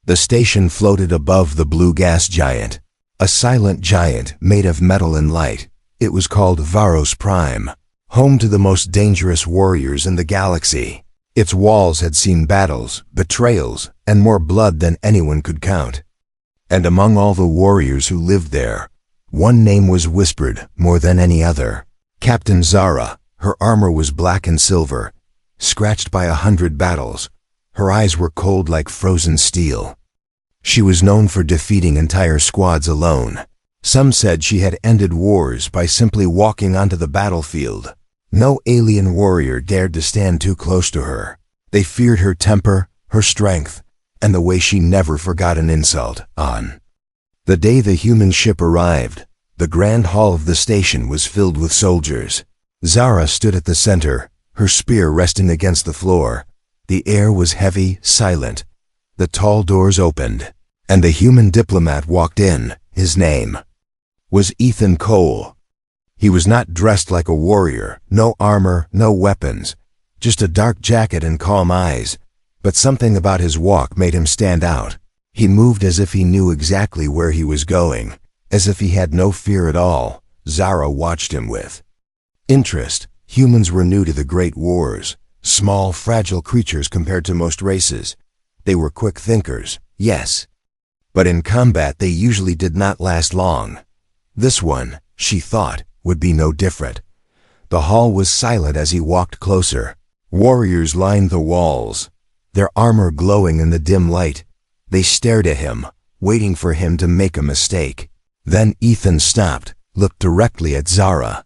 The station floated above the blue gas giant, a silent giant made of metal and light. It was called Varos Prime, home to the most dangerous warriors in the galaxy. Its walls had seen battles, betrayals, and more blood than anyone could count. And among all the warriors who lived there, one name was whispered more than any other. Captain Zara. Her armor was black and silver, scratched by 100 battles. Her eyes were cold like frozen steel. She was known for defeating entire squads alone. Some said she had ended wars by simply walking onto the battlefield. No alien warrior dared to stand too close to her. They feared her temper, her strength, and the way she never forgot an insult. On the day the human ship arrived, the grand hall of the station was filled with soldiers. Zara stood at the center, her spear resting against the floor. The air was heavy, silent. The tall doors opened, and the human diplomat walked in. His name was Ethan Cole. He was not dressed like a warrior, no armor, no weapons, just a dark jacket and calm eyes. But something about his walk made him stand out. He moved as if he knew exactly where he was going, as if he had no fear at all. Zara watched him with interest. Humans were new to the great wars, small, fragile creatures compared to most races. They were quick thinkers, yes, but in combat they usually did not last long. This one, she thought, would be no different. The hall was silent as he walked closer. Warriors lined the walls, their armor glowing in the dim light. They stared at him, waiting for him to make a mistake. Then Ethan stopped, looked directly at Zara,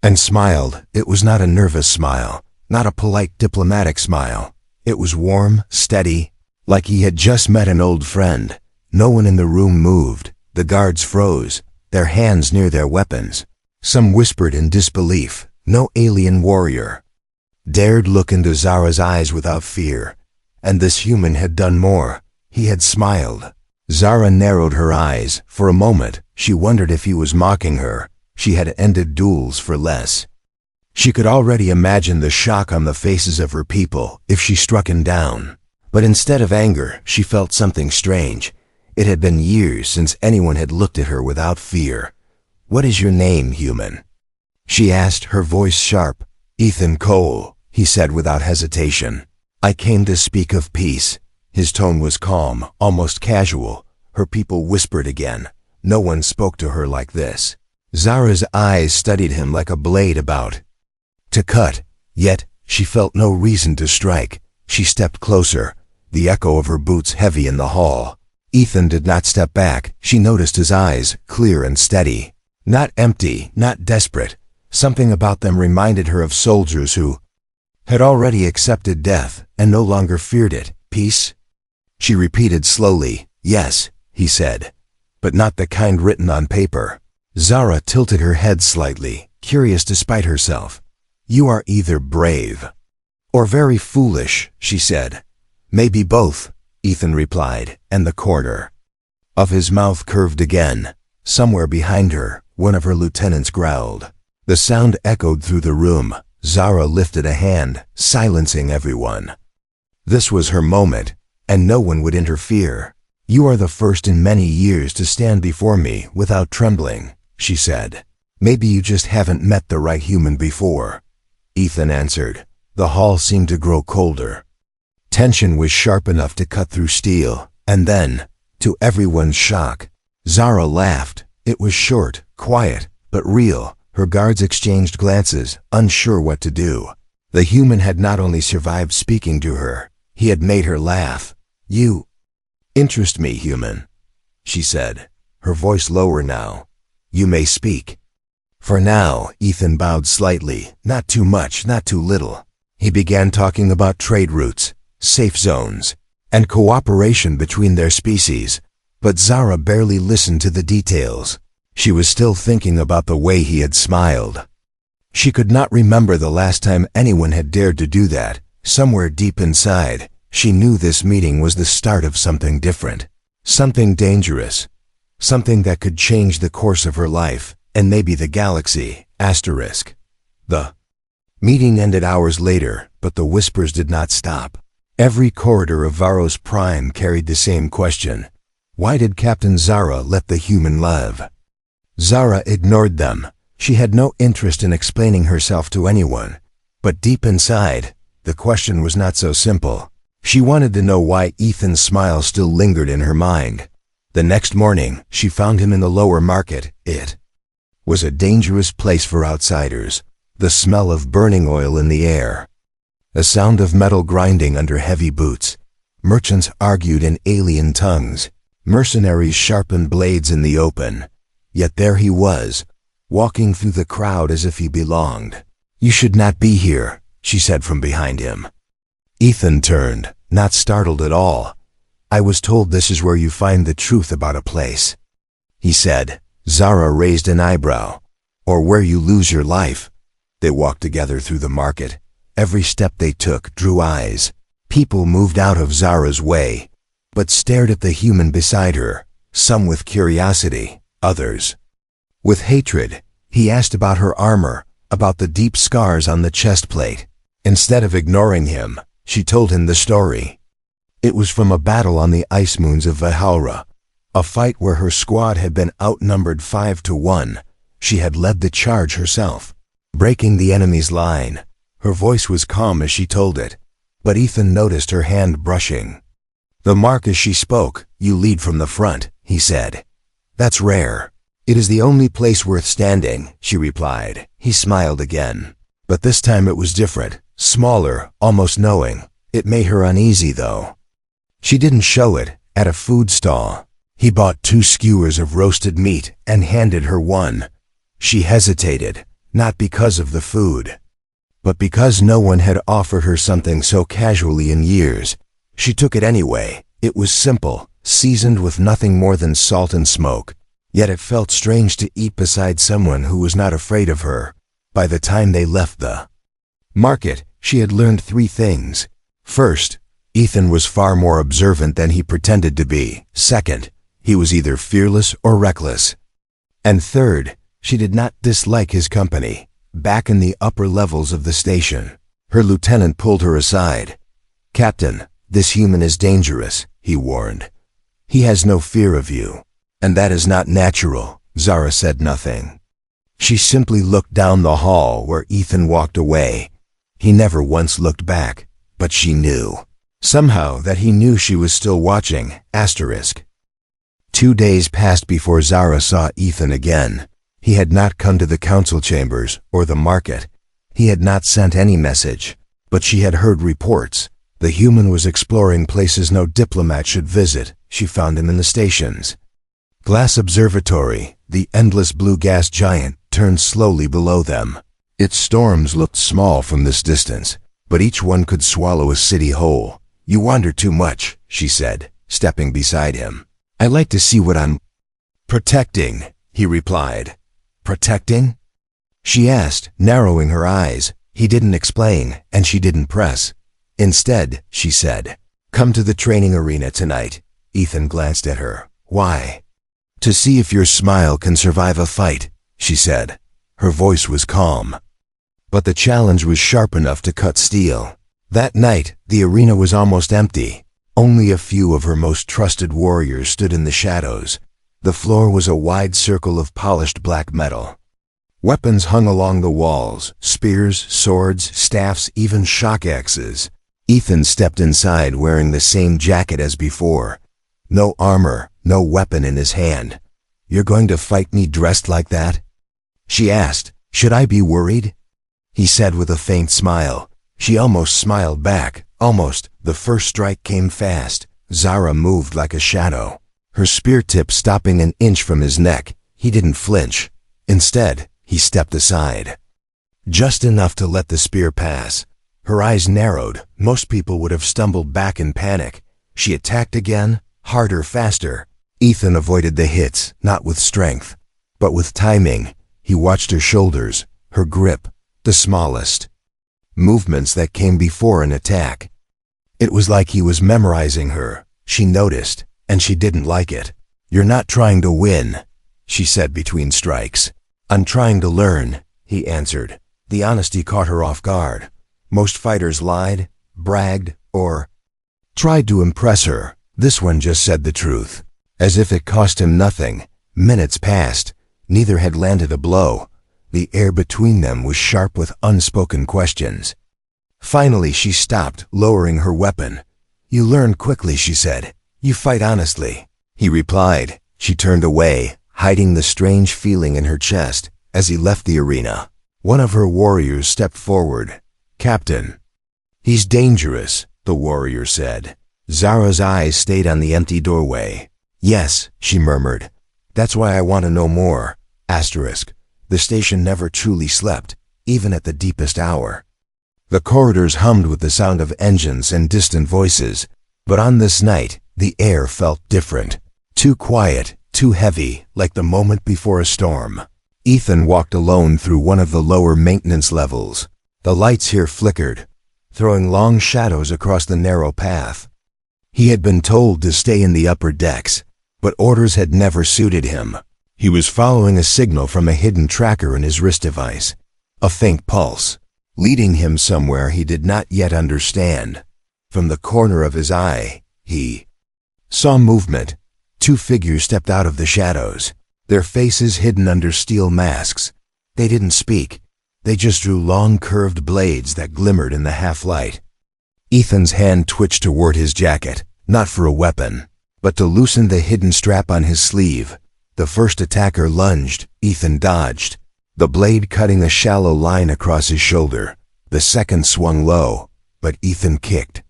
and smiled. It was not a nervous smile, not a polite diplomatic smile. It was warm, steady, like he had just met an old friend. No one in the room moved. The guards froze, their hands near their weapons. Some whispered in disbelief. No alien warrior dared look into Zara's eyes without fear. And this human had done more. He had smiled. Zara narrowed her eyes. For a moment, she wondered if he was mocking her. She had ended duels for less. She could already imagine the shock on the faces of her people if she struck him down. But instead of anger, she felt something strange. It had been years since anyone had looked at her without fear. "What is your name, human?" she asked, her voice sharp. "Ethan Cole," he said without hesitation. "I came to speak of peace." His tone was calm, almost casual. Her people whispered again. No one spoke to her like this. Zara's eyes studied him like a blade about to cut, yet she felt no reason to strike. She stepped closer, the echo of her boots heavy in the hall. Ethan did not step back. She noticed his eyes, clear and steady. Not empty, not desperate. Something about them reminded her of soldiers who had already accepted death and no longer feared it. "Peace?" she repeated slowly. "Yes," he said, "but not the kind written on paper." Zara tilted her head slightly, curious despite herself. "You are either brave or very foolish," she said. "Maybe both," Ethan replied, and the corner of his mouth curved again. Somewhere behind her, one of her lieutenants growled. The sound echoed through the room. Zara lifted a hand, silencing everyone. This was her moment, and no one would interfere. "You are the first in many years to stand before me without trembling," she said. "Maybe you just haven't met the right human before," Ethan answered. The hall seemed to grow colder. Tension was sharp enough to cut through steel, and then, to everyone's shock, Zara laughed. It was short, quiet, but real. Her guards exchanged glances, unsure what to do. The human had not only survived speaking to her, he had made her laugh. "You interest me, human," she said, her voice lower now. "You may speak." For now, Ethan bowed slightly, not too much, not too little. He began talking about trade routes, safe zones, and cooperation between their species. But Zara barely listened to the details. She was still thinking about the way he had smiled. She could not remember the last time anyone had dared to do that. Somewhere deep inside, she knew this meeting was the start of something different, something dangerous, something that could change the course of her life, and maybe the galaxy. The meeting ended hours later, but the whispers did not stop. Every corridor of Varos Prime carried the same question. Why did Captain Zara let the human live? Zara ignored them. She had no interest in explaining herself to anyone. But deep inside, the question was not so simple. She wanted to know why Ethan's smile still lingered in her mind. The next morning, she found him in the lower market. It was a dangerous place for outsiders. The smell of burning oil in the air. A sound of metal grinding under heavy boots. Merchants argued in alien tongues. Mercenaries sharpened blades in the open. Yet there he was, walking through the crowd as if he belonged. "You should not be here," she said from behind him. Ethan turned, not startled at all. "I was told this is where you find the truth about a place," he said. Zara raised an eyebrow. "Or where you lose your life." They walked together through the market. Every step they took drew eyes. People moved out of Zara's way, but stared at the human beside her, some with curiosity, others with hatred. He asked about her armor, about the deep scars on the chest plate. Instead of ignoring him, she told him the story. It was from a battle on the ice moons of Valhalla, a fight where her squad had been outnumbered 5-1. She had led the charge herself, breaking the enemy's line. Her voice was calm as she told it, but Ethan noticed her hand brushing the mark as she spoke. "You lead from the front," he said. "That's rare." "It is the only place worth standing," she replied. He smiled again. But this time it was different, smaller, almost knowing. It made her uneasy, though. She didn't show it. At a food stall, he bought 2 skewers of roasted meat and handed her one. She hesitated, not because of the food, but because no one had offered her something so casually in years. She took it anyway. It was simple, seasoned with nothing more than salt and smoke. Yet it felt strange to eat beside someone who was not afraid of her. By the time they left the market, she had learned 3 things. First, Ethan was far more observant than he pretended to be. Second, he was either fearless or reckless. And third, she did not dislike his company. Back in the upper levels of the station, her lieutenant pulled her aside. "Captain, this human is dangerous," he warned. "He has no fear of you. And that is not natural." Zara said nothing. She simply looked down the hall where Ethan walked away. He never once looked back, but she knew. Somehow that he knew she was still watching. 2 days passed before Zara saw Ethan again. He had not come to the council chambers or the market. He had not sent any message, but she had heard reports. The human was exploring places no diplomat should visit. She found him in the stations. Glass Observatory, the endless blue gas giant, turned slowly below them. Its storms looked small from this distance, but each one could swallow a city whole. "You wander too much," she said, stepping beside him. "I like to see what I'm protecting," he replied. "Protecting?" she asked, narrowing her eyes. He didn't explain, and she didn't press. Instead, she said, "Come to the training arena tonight." Ethan glanced at her. "Why?" "To see if your smile can survive a fight," she said. Her voice was calm, but the challenge was sharp enough to cut steel. That night, the arena was almost empty. Only a few of her most trusted warriors stood in the shadows. The floor was a wide circle of polished black metal. Weapons hung along the walls, spears, swords, staffs, even shock axes. Ethan stepped inside wearing the same jacket as before. No armor, no weapon in his hand. "You're going to fight me dressed like that?" she asked. "Should I be worried?" He said with a faint smile. She almost smiled back, almost. The first strike came fast. Zara moved like a shadow, her spear tip stopping an inch from his neck. He didn't flinch. Instead, he stepped aside, just enough to let the spear pass. Her eyes narrowed. Most people would have stumbled back in panic. She attacked again, harder, faster. Ethan avoided the hits, not with strength, but with timing. He watched her shoulders, her grip, the smallest movements that came before an attack. It was like he was memorizing her. She noticed, and she didn't like it. "You're not trying to win," she said between strikes. "I'm trying to learn," he answered. The honesty caught her off guard. Most fighters lied, bragged, or tried to impress her. This one just said the truth. As if it cost him nothing. Minutes passed. Neither had landed a blow. The air between them was sharp with unspoken questions. Finally she stopped, lowering her weapon. "You learn quickly," she said. "You fight honestly." He replied. She turned away, hiding the strange feeling in her chest. As he left the arena, one of her warriors stepped forward. "Captain." "He's dangerous," the warrior said. Zara's eyes stayed on the empty doorway. "Yes," she murmured. "That's why I want to know more." The station never truly slept, even at the deepest hour. The corridors hummed with the sound of engines and distant voices, but on this night, the air felt different. Too quiet, too heavy, like the moment before a storm. Ethan walked alone through one of the lower maintenance levels. The lights here flickered, throwing long shadows across the narrow path. He had been told to stay in the upper decks, but orders had never suited him. He was following a signal from a hidden tracker in his wrist device, a faint pulse, leading him somewhere he did not yet understand. From the corner of his eye, he saw movement. Two figures stepped out of the shadows, their faces hidden under steel masks. They didn't speak. They just drew long curved blades that glimmered in the half-light. Ethan's hand twitched toward his jacket, not for a weapon, but to loosen the hidden strap on his sleeve. The first attacker lunged. Ethan dodged, the blade cutting a shallow line across his shoulder. The second swung low, but Ethan kicked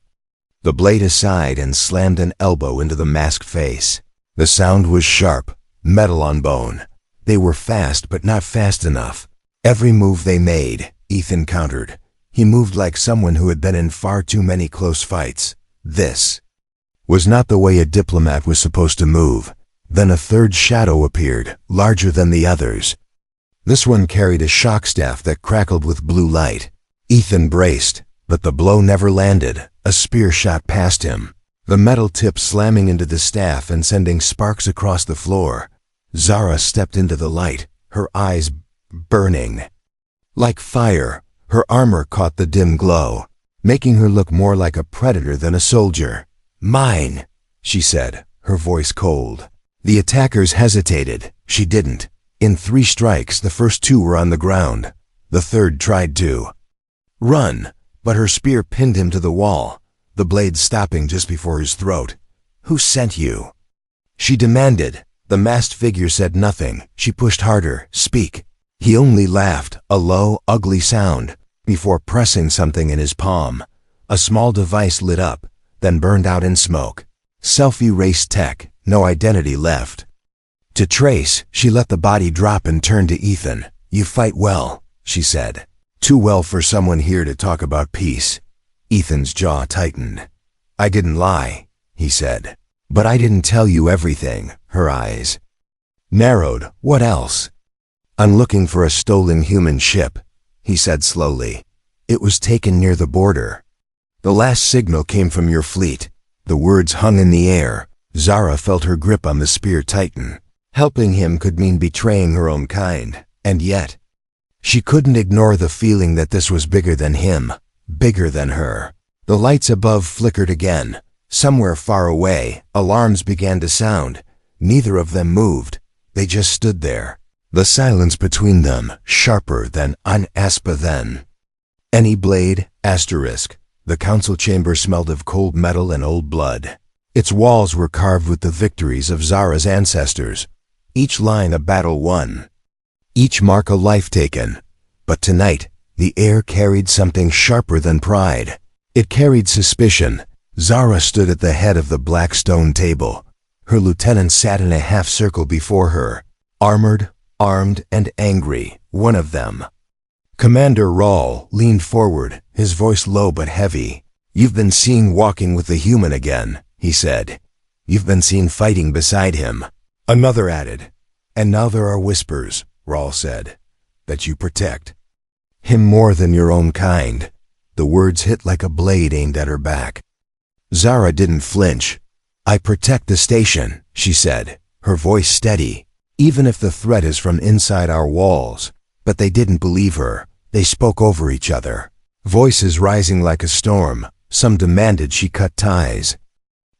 the blade aside and slammed an elbow into the masked face. The sound was sharp, metal on bone. They were fast, but not fast enough. Every move they made, Ethan countered. He moved like someone who had been in far too many close fights. This was not the way a diplomat was supposed to move. Then a third shadow appeared, larger than the others. This one carried a shock staff that crackled with blue light. Ethan braced, but the blow never landed. A spear shot past him, the metal tip slamming into the staff and sending sparks across the floor. Zara stepped into the light, her eyes burning like fire. Her armor caught the dim glow, making her look more like a predator than a soldier. "Mine," she said, her voice cold. The attackers hesitated. She didn't. In 3 strikes, the first 2 were on the ground. The third tried to run, but her spear pinned him to the wall, the blade stopping just before his throat. "Who sent you?" she demanded. The masked figure said nothing. She pushed harder. "Speak." He only laughed, a low, ugly sound, before pressing something in his palm. A small device lit up, then burned out in smoke. Self-erased tech, no identity left to trace. She let the body drop and turned to Ethan. "You fight well," she said. "Too well for someone here to talk about peace." Ethan's jaw tightened. "I didn't lie," he said. "But I didn't tell you everything." Her eyes narrowed. "What else?" "I'm looking for a stolen human ship," he said slowly. "It was taken near the border. The last signal came from your fleet." The words hung in the air. Zara felt her grip on the spear tighten. Helping him could mean betraying her own kind, and yet she couldn't ignore the feeling that this was bigger than him, bigger than her. The lights above flickered again. Somewhere far away, alarms began to sound. Neither of them moved. They just stood there. The silence between them, sharper than then. "Any blade?" The council chamber smelled of cold metal and old blood. Its walls were carved with the victories of Zara's ancestors. Each line a battle won. Each mark a life taken. But tonight, the air carried something sharper than pride. It carried suspicion. Zara stood at the head of the black stone table. Her lieutenant sat in a half-circle before her, armored, armed, and angry, one of them. Commander Rawl leaned forward, his voice low but heavy. "You've been seen walking with the human again," he said. "You've been seen fighting beside him." Another added. "And now there are whispers," Rawl said, "that you protect him more than your own kind." The words hit like a blade aimed at her back. Zara didn't flinch. "I protect the station," she said, her voice steady, "even if the threat is from inside our walls." But they didn't believe her. They spoke over each other, voices rising like a storm. Some demanded she cut ties.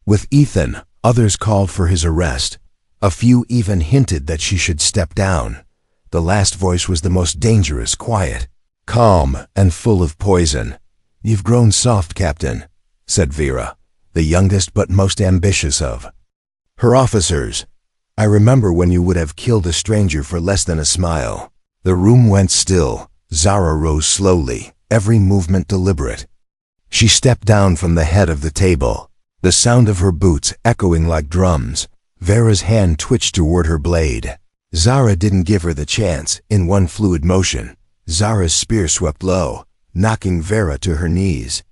With Ethan, others called for his arrest. A few even hinted that she should step down. The last voice was the most dangerous, quiet, calm, and full of poison. "You've grown soft, Captain," said Vera, the youngest but most ambitious of her officers. "I remember when you would have killed a stranger for less than a smile." The room went still. Zara rose slowly, every movement deliberate. She stepped down from the head of the table, the sound of her boots echoing like drums. Vera's hand twitched toward her blade. Zara didn't give her the chance. In one fluid motion, Zara's spear swept low, knocking Vera to her knees.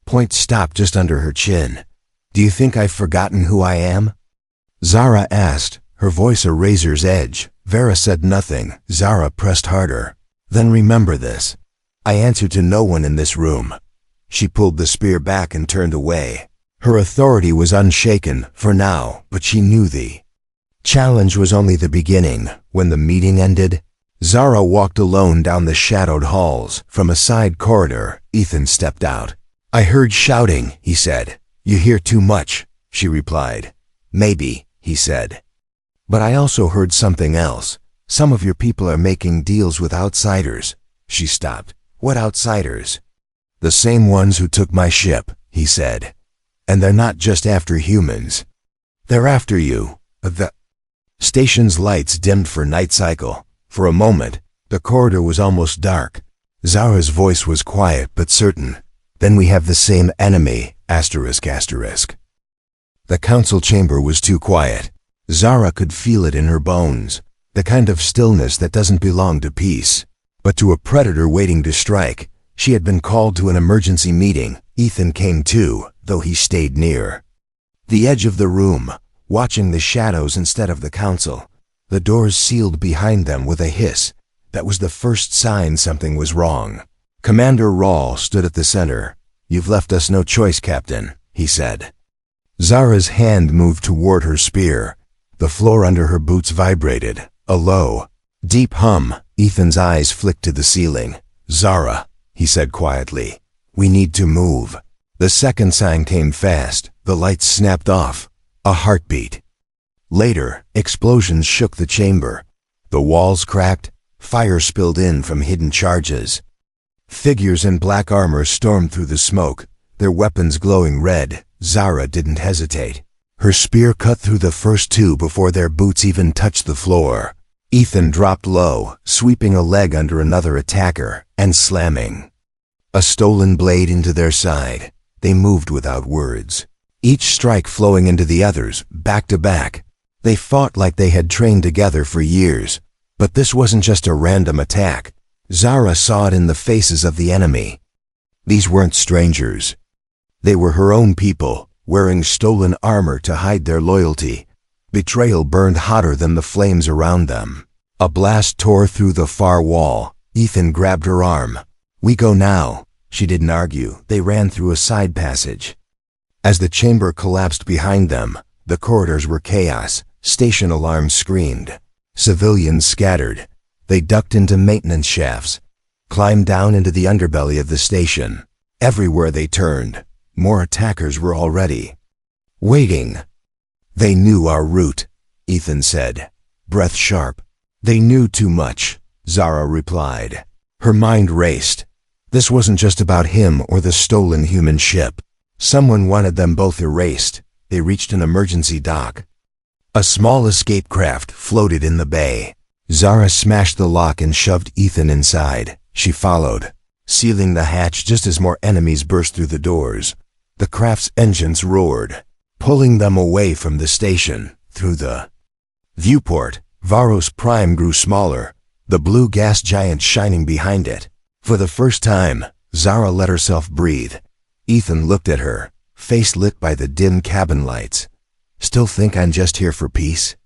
Point stopped just under her chin. "Do you think I've forgotten who I am?" Zara asked, her voice a razor's edge. Vera said nothing. Zara pressed harder. "Then remember this. I answer to no one in this room." She pulled the spear back and turned away. Her authority was unshaken, for now, but she knew the challenge was only the beginning. When the meeting ended, Zara walked alone down the shadowed halls. From a side corridor, Ethan stepped out. "I heard shouting," he said. "You hear too much," she replied. "Maybe," he said. "But I also heard something else. Some of your people are making deals with outsiders." She stopped. "What outsiders?" "The same ones who took my ship," he said. "And they're not just after humans. They're after you." The station's lights dimmed for night cycle. For a moment, the corridor was almost dark. Zara's voice was quiet but certain. "Then we have the same enemy, asterisk asterisk." The council chamber was too quiet. Zara could feel it in her bones, the kind of stillness that doesn't belong to peace, but to a predator waiting to strike. She had been called to an emergency meeting. Ethan came too, though he stayed near the edge of the room, watching the shadows instead of the council. The doors sealed behind them with a hiss. That was the first sign something was wrong. Commander Rawl stood at the center. "You've left us no choice, Captain," he said. Zara's hand moved toward her spear. The floor under her boots vibrated. A low, deep hum. Ethan's eyes flicked to the ceiling. "Zara," he said quietly, "we need to move." The second sign came fast. The lights snapped off. A heartbeat. Later, explosions shook the chamber. The walls cracked. Fire spilled in from hidden charges. Figures in black armor stormed through the smoke, their weapons glowing red. Zara didn't hesitate. Her spear cut through the first two before their boots even touched the floor. Ethan dropped low, sweeping a leg under another attacker, and slamming a stolen blade into their side. They moved without words, each strike flowing into the others, back to back. They fought like they had trained together for years. But this wasn't just a random attack. Zara saw it in the faces of the enemy. These weren't strangers. They were her own people, wearing stolen armor to hide their loyalty. Betrayal burned hotter than the flames around them. A blast tore through the far wall. Ethan grabbed her arm. "We go now." She didn't argue. They ran through a side passage. As the chamber collapsed behind them, the corridors were chaos. Station alarms screamed. Civilians scattered. They ducked into maintenance shafts, climbed down into the underbelly of the station. Everywhere they turned, more attackers were already waiting. "They knew our route," Ethan said, breath sharp. "They knew too much," Zara replied. Her mind raced. This wasn't just about him or the stolen human ship. Someone wanted them both erased. They reached an emergency dock. A small escape craft floated in the bay. Zara smashed the lock and shoved Ethan inside. She followed, sealing the hatch just as more enemies burst through the doors. The craft's engines roared, pulling them away from the station. Through the viewport, Varos Prime grew smaller, the blue gas giant shining behind it. For the first time, Zara let herself breathe. Ethan looked at her, face lit by the dim cabin lights. "Still think I'm just here for peace?"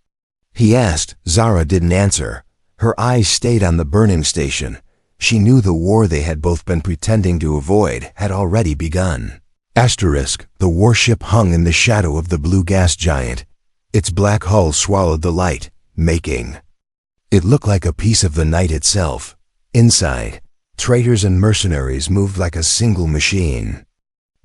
he asked. Zara didn't answer. Her eyes stayed on the burning station. She knew the war they had both been pretending to avoid had already begun. Asterisk, the warship hung in the shadow of the blue gas giant. Its black hull swallowed the light, making it look like a piece of the night itself. Inside, traitors and mercenaries moved like a single machine.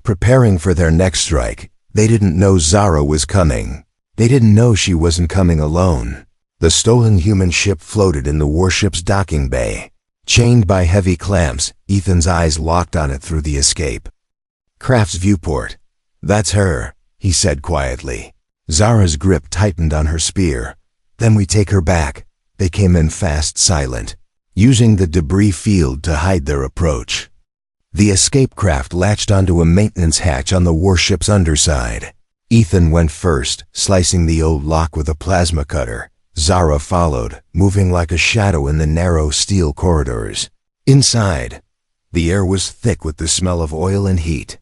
preparing for their next strike. They didn't know Zara was coming. They didn't know she wasn't coming alone. The stolen human ship floated in the warship's docking bay. Chained by heavy clamps, Ethan's eyes locked on it through the escape. Kraft's viewport. That's her, he said quietly. Zara's grip tightened on her spear. Then we take her back. They came in fast, silent, using the debris field to hide their approach. The escape craft latched onto a maintenance hatch on the warship's underside. Ethan went first, slicing the old lock with a plasma cutter. Zara followed, moving like a shadow in the narrow steel corridors. Inside, the air was thick with the smell of oil and heat.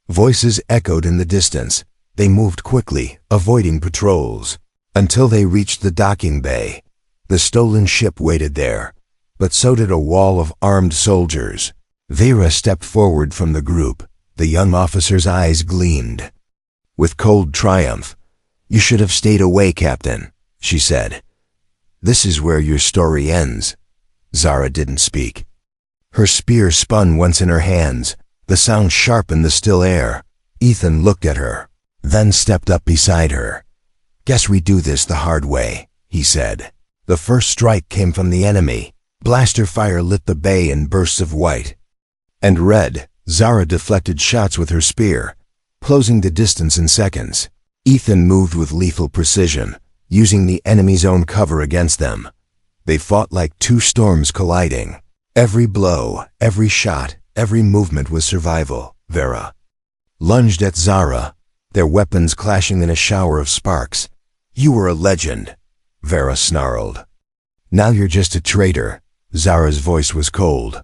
Voices echoed in the distance. They moved quickly, avoiding patrols, until they reached the docking bay. The stolen ship waited there, but so did a wall of armed soldiers. Vera stepped forward from the group. The young officer's eyes gleamed with cold triumph. "You should have stayed away, Captain," she said. "This is where your story ends." Zara didn't speak. Her spear spun once in her hands, the sound sharp in the still air. Ethan looked at her, then stepped up beside her. "Guess we do this the hard way," he said. The first strike came from the enemy. Blaster fire lit the bay in bursts of white and red. Zara deflected shots with her spear, closing the distance in seconds. Ethan moved with lethal precision, using the enemy's own cover against them. They fought like two storms colliding. Every blow, every shot, every movement was survival. Vera lunged at Zara, their weapons clashing in a shower of sparks. "You were a legend," Vera snarled. "Now you're just a traitor." Zara's voice was cold.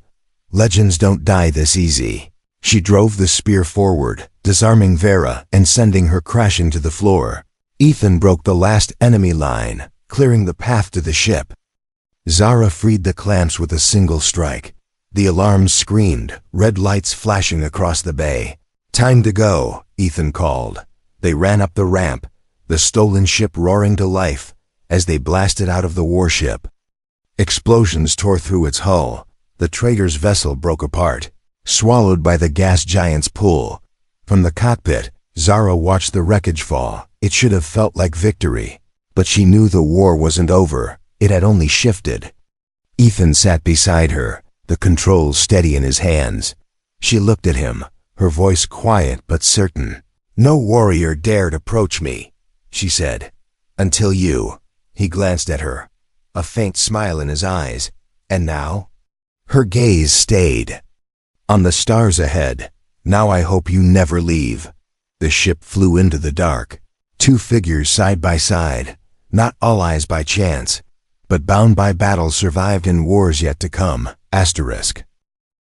"Legends don't die this easy." She drove the spear forward, disarming Vera and sending her crashing to the floor. Ethan broke the last enemy line, clearing the path to the ship. Zara freed the clamps with a single strike. The alarms screamed, red lights flashing across the bay. "Time to go," Ethan called. They ran up the ramp, the stolen ship roaring to life as they blasted out of the warship. Explosions tore through its hull. The traitor's vessel broke apart, swallowed by the gas giant's pull. From the cockpit, Zara watched the wreckage fall. It should have felt like victory, but she knew the war wasn't over. It had only shifted. Ethan sat beside her, the controls steady in his hands. She looked at him, her voice quiet but certain. "No warrior dared approach me," she said, "until you." He glanced at her, a faint smile in his eyes. "And now?" Her gaze stayed on the stars ahead. "Now I hope you never leave." The ship flew into the dark. Two figures side by side, not allies by chance, but bound by battles survived in wars yet to come. Asterisk.